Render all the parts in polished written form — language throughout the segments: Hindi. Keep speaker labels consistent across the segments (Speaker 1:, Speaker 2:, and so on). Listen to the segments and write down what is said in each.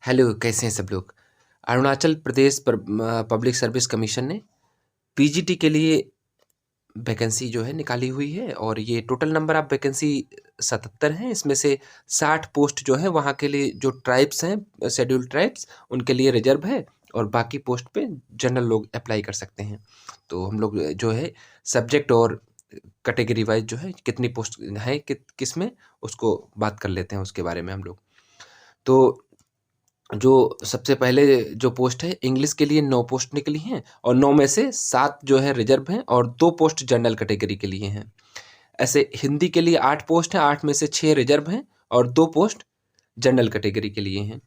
Speaker 1: हेलो, कैसे हैं सब लोग? Arunachal Pradesh public service commission ने पीजीटी के लिए वैकेंसी जो है निकाली हुई है और ये टोटल नंबर ऑफ वैकेंसी 77 हैं। इसमें से 60 पोस्ट जो है वहाँ के लिए जो ट्राइब्स हैं, शेड्यूल्ड ट्राइब्स, उनके लिए रिजर्व है और बाकी पोस्ट पे जनरल लोग अप्लाई कर सकते हैं। तो हम लोग जो है सब्जेक्ट और कैटेगरी वाइज जो है कितनी पोस्ट है किस में, उसको बात कर लेते हैं उसके बारे में हम लोग। तो जो सबसे पहले जो पोस्ट है इंग्लिश के लिए 9 पोस्ट निकली हैं और 9 में से 7 जो है रिजर्व हैं और 2 पोस्ट जनरल कैटेगरी के लिए हैं। ऐसे हिंदी के लिए 8 पोस्ट हैं, 8 में से 6 रिजर्व हैं और 2 पोस्ट जनरल कैटेगरी के लिए हैं।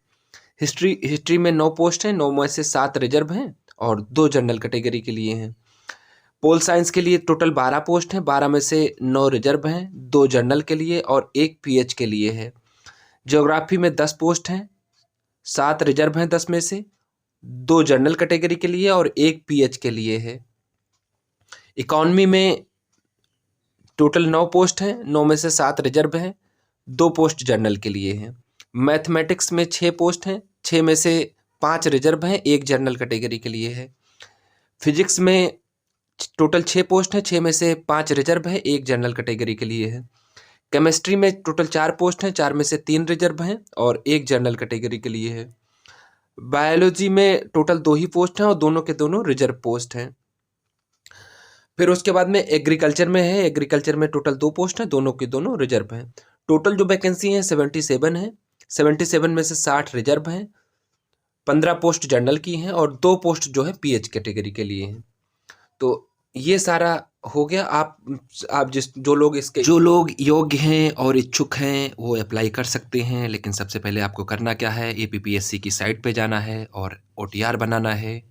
Speaker 1: हिस्ट्री हिस्ट्री में 9 पोस्ट हैं, 9 में से 7 रिजर्व हैं और 2 जनरल कैटेगरी के लिए हैं। पोल साइंस के लिए टोटल 12 पोस्ट हैं, 12 में से 9 रिजर्व हैं, 2 जनरल के लिए और 1 पीएच के लिए है। ज्योग्राफी में 10 पोस्ट हैं, 7 रिजर्व हैं 10 में से, 2 जनरल कैटेगरी के लिए और 1 पीएच के लिए है। इकॉनमी में टोटल 9 पोस्ट हैं, 9 में से 7 रिजर्व हैं, 2 पोस्ट जनरल के लिए हैं। मैथमेटिक्स में 6 पोस्ट हैं, 6 में से 5 रिजर्व हैं, 1 जनरल कैटेगरी के लिए है। फिजिक्स में टोटल 6 पोस्ट हैं, 6 में से 5 रिजर्व है, 1 जनरल कैटेगरी के लिए है। केमिस्ट्री में टोटल 4 पोस्ट हैं, 4 में से 3 रिजर्व हैं और 1 जनरल कैटेगरी के लिए है। बायोलॉजी में टोटल 2 ही पोस्ट हैं और दोनों के दोनों रिजर्व पोस्ट हैं। फिर उसके बाद में एग्रीकल्चर में है, एग्रीकल्चर में टोटल 2 पोस्ट हैं, दोनों के दोनों रिजर्व हैं। टोटल जो वैकेंसी हैं 77 है, 77 में से 60 रिजर्व हैं, 15 पोस्ट जनरल की हैं और 2 पोस्ट जो है पीएच कैटेगरी के लिए हैं। तो ये सारा हो गया। आप जो लोग योग्य हैं और इच्छुक हैं वो अप्लाई कर सकते हैं। लेकिन सबसे पहले आपको करना क्या है, एपीपीएससी की साइट पे जाना है और ओटीआर बनाना है।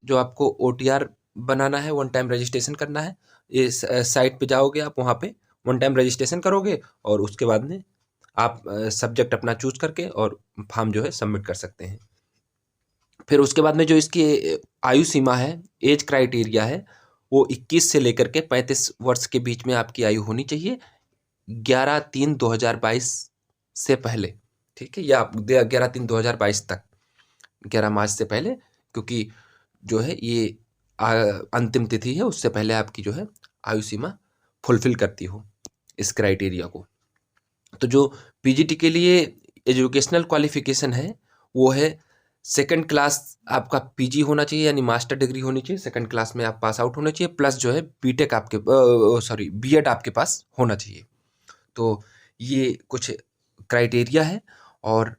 Speaker 1: जो आपको ओटीआर बनाना है, वन टाइम रजिस्ट्रेशन करना है। इस साइट पे जाओगे आप, वहाँ पे वन टाइम रजिस्ट्रेशन करोगे और उसके बाद में आप सब्जेक्ट अपना चूज करके और फॉर्म जो है सबमिट कर सकते हैं। फिर उसके बाद में जो इसकी आयु सीमा है, एज क्राइटेरिया है, वो 21 से लेकर के 35 वर्ष के बीच में आपकी आयु होनी चाहिए 11/3/2022 से पहले। ठीक है, या 11/3/2022 तक, 11 मार्च से पहले, क्योंकि जो है ये अंतिम तिथि है, उससे पहले आपकी जो है आयु सीमा फुलफिल करती हो इस क्राइटेरिया को। तो जो पीजीटी के लिए एजुकेशनल क्वालिफिकेशन है वो है सेकंड क्लास आपका पीजी होना चाहिए, यानी मास्टर डिग्री होनी चाहिए। सेकंड क्लास में आप पास आउट होना चाहिए, प्लस जो है बीटेक आपके बीएड आपके पास होना चाहिए। तो ये कुछ क्राइटेरिया है और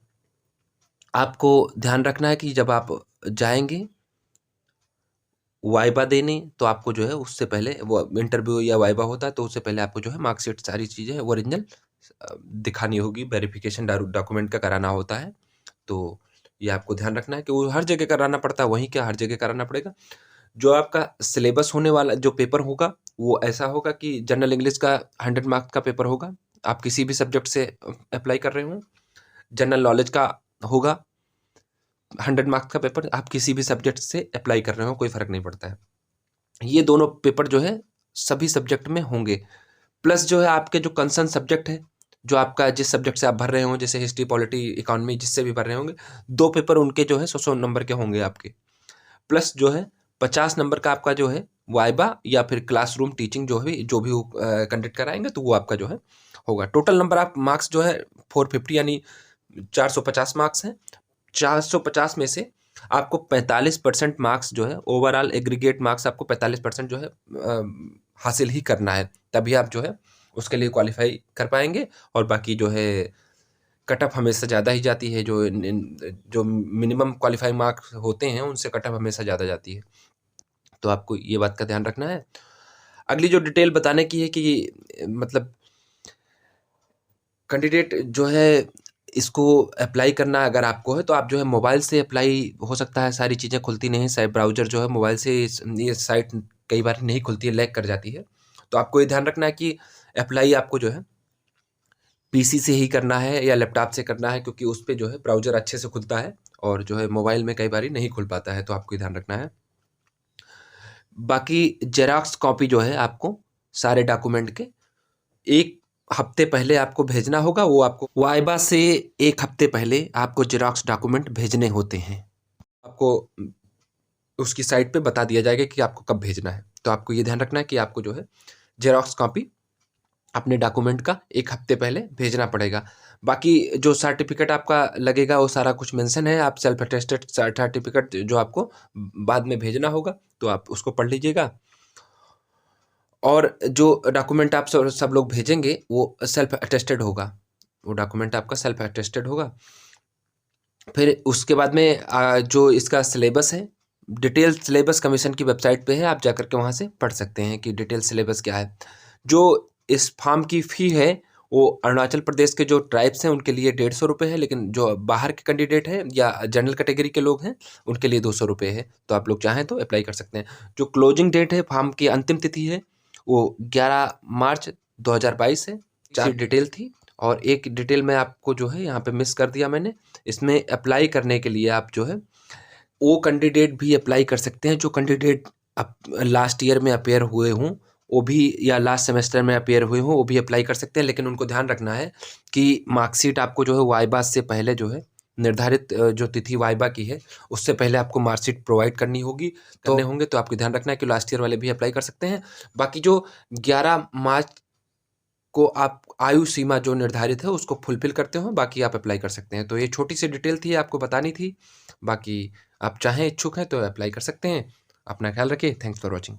Speaker 1: आपको ध्यान रखना है कि जब आप जाएंगे वाइबा देने, तो आपको जो है उससे पहले, वो इंटरव्यू या वाइबा होता है तो उससे पहले आपको जो है मार्कशीट, सारी चीज़ें ओरिजिनल दिखानी होगी, वेरिफिकेशन डॉक्यूमेंट का कराना होता है। तो ये आपको ध्यान रखना है कि वो हर जगह कराना पड़ता है, वहीं क्या हर जगह कराना पड़ेगा। जो आपका सिलेबस होने वाला जो पेपर होगा वो ऐसा होगा कि जनरल इंग्लिश का 100 मार्क्स का पेपर होगा, आप किसी भी सब्जेक्ट से अप्लाई कर रहे हो। जनरल नॉलेज का होगा 100 मार्क्स का पेपर, आप किसी भी सब्जेक्ट से अप्लाई कर रहे हो, कोई फ़र्क नहीं पड़ता है। ये दोनों पेपर जो है सभी सब्जेक्ट में होंगे। प्लस जो है आपके जो कंसर्न सब्जेक्ट है, जो आपका जिस सब्जेक्ट से आप भर रहे हो, जैसे हिस्ट्री, पॉलिटी, इकोनॉमी, जिससे भी भर रहे होंगे, 2 पेपर उनके जो है 100-100 नंबर के होंगे आपके। प्लस जो है 50 नंबर का आपका जो है वाइबा या फिर क्लासरूम टीचिंग जो भी कंडक्ट कराएंगे, तो वो आपका जो है होगा। टोटल नंबर ऑफ मार्क्स जो है 450, यानी 450 मार्क्स हैं। 450 में से आपको 45% मार्क्स जो है, ओवरऑल एग्रीगेट मार्क्स आपको 45% जो है हासिल ही करना है, तभी आप जो है उसके लिए क्वालिफाई कर पाएंगे। और बाकी जो है कट ऑफ हमेशा ज़्यादा ही जाती है, जो मिनिमम क्वालिफाइंग मार्क्स होते हैं उनसे कट ऑफ हमेशा ज़्यादा जाती है। तो आपको ये बात का ध्यान रखना है। अगली जो डिटेल बताने की है कि मतलब कैंडिडेट जो है इसको अप्लाई करना अगर आपको है तो आप जो है मोबाइल से अप्लाई हो सकता है, सारी चीज़ें खुलती नहीं है, साइट ब्राउज़र जो है मोबाइल से ये साइट कई बार नहीं खुलती है, लैग कर जाती है। तो आपको ये ध्यान रखना है कि अप्लाई आपको जो है पीसी से ही करना है या लैपटॉप से करना है, क्योंकि उस पे जो है ब्राउज़र अच्छे से खुलता है और जो है मोबाइल में कई बार नहीं खुल पाता है, तो आपको ये ध्यान रखना है। बाकी जेरॉक्स कॉपी जो है आपको सारे डॉक्यूमेंट के एक हफ्ते पहले आपको भेजना होगा, वो आपको वाइबा से 1 हफ्ते पहले आपको ज़ेरॉक्स डॉक्यूमेंट भेजने होते हैं। आपको उसकी साइट पे बता दिया जाएगा कि आपको कब भेजना है। तो आपको ये ध्यान रखना है कि आपको जो है ज़ेरॉक्स कॉपी अपने डॉक्यूमेंट का 1 हफ्ते पहले भेजना पड़ेगा। बाकी जो सर्टिफ़िकेट आपका लगेगा वो सारा कुछ मेंशन है। आप सेल्फ अटेस्टेड सर्टिफ़िकेट जो आपको बाद में भेजना होगा, तो आप उसको पढ़ लीजिएगा। और जो डॉक्यूमेंट आप सब लोग भेजेंगे वो सेल्फ अटेस्टेड होगा। वो डॉक्यूमेंट आपका सेल्फ अटेस्टेड होगा। फिर उसके बाद में जो इसका सिलेबस है, डिटेल सिलेबस कमीशन की वेबसाइट पे है, आप जाकर के वहाँ से पढ़ सकते हैं कि डिटेल सिलेबस क्या है। जो इस फॉर्म की फ़ी है वो अरुणाचल प्रदेश के जो ट्राइब्स हैं उनके लिए 150 रुपये है, लेकिन जो बाहर के कैंडिडेट हैं या जनरल कैटेगरी के लोग हैं उनके लिए 200 रुपये है। तो आप लोग चाहें तो अप्लाई कर सकते हैं। जो क्लोजिंग डेट है, फॉर्म की अंतिम तिथि है, वो 11 मार्च 2022 है। 4 डिटेल थी और एक डिटेल मैं आपको जो है यहाँ पे मिस कर दिया मैंने। इसमें अप्लाई करने के लिए आप जो है वो कैंडिडेट भी अप्लाई कर सकते हैं जो कैंडिडेट लास्ट ईयर में अपेयर हुए हों, वो भी, या लास्ट सेमेस्टर में अपेयर हुए हों, वो भी अप्लाई कर सकते हैं। लेकिन उनको ध्यान रखना है कि मार्कशीट आपको जो है वाइबा से पहले जो है निर्धारित जो तिथि वाइबा की है उससे पहले आपको मार्कशीट प्रोवाइड करनी होगी, करने होंगे। तो आपको ध्यान रखना है कि लास्ट ईयर वाले भी अप्लाई कर सकते हैं। बाकी जो 11 मार्च को आप आयु सीमा जो निर्धारित है उसको फुलफिल करते हो, बाकी आप अप्लाई कर सकते हैं। तो ये छोटी सी डिटेल थी, आपको बतानी थी। बाकी आप चाहें इच्छुक हैं तो अप्लाई कर सकते हैं। अपना ख्याल रखिए। Thanks for watching.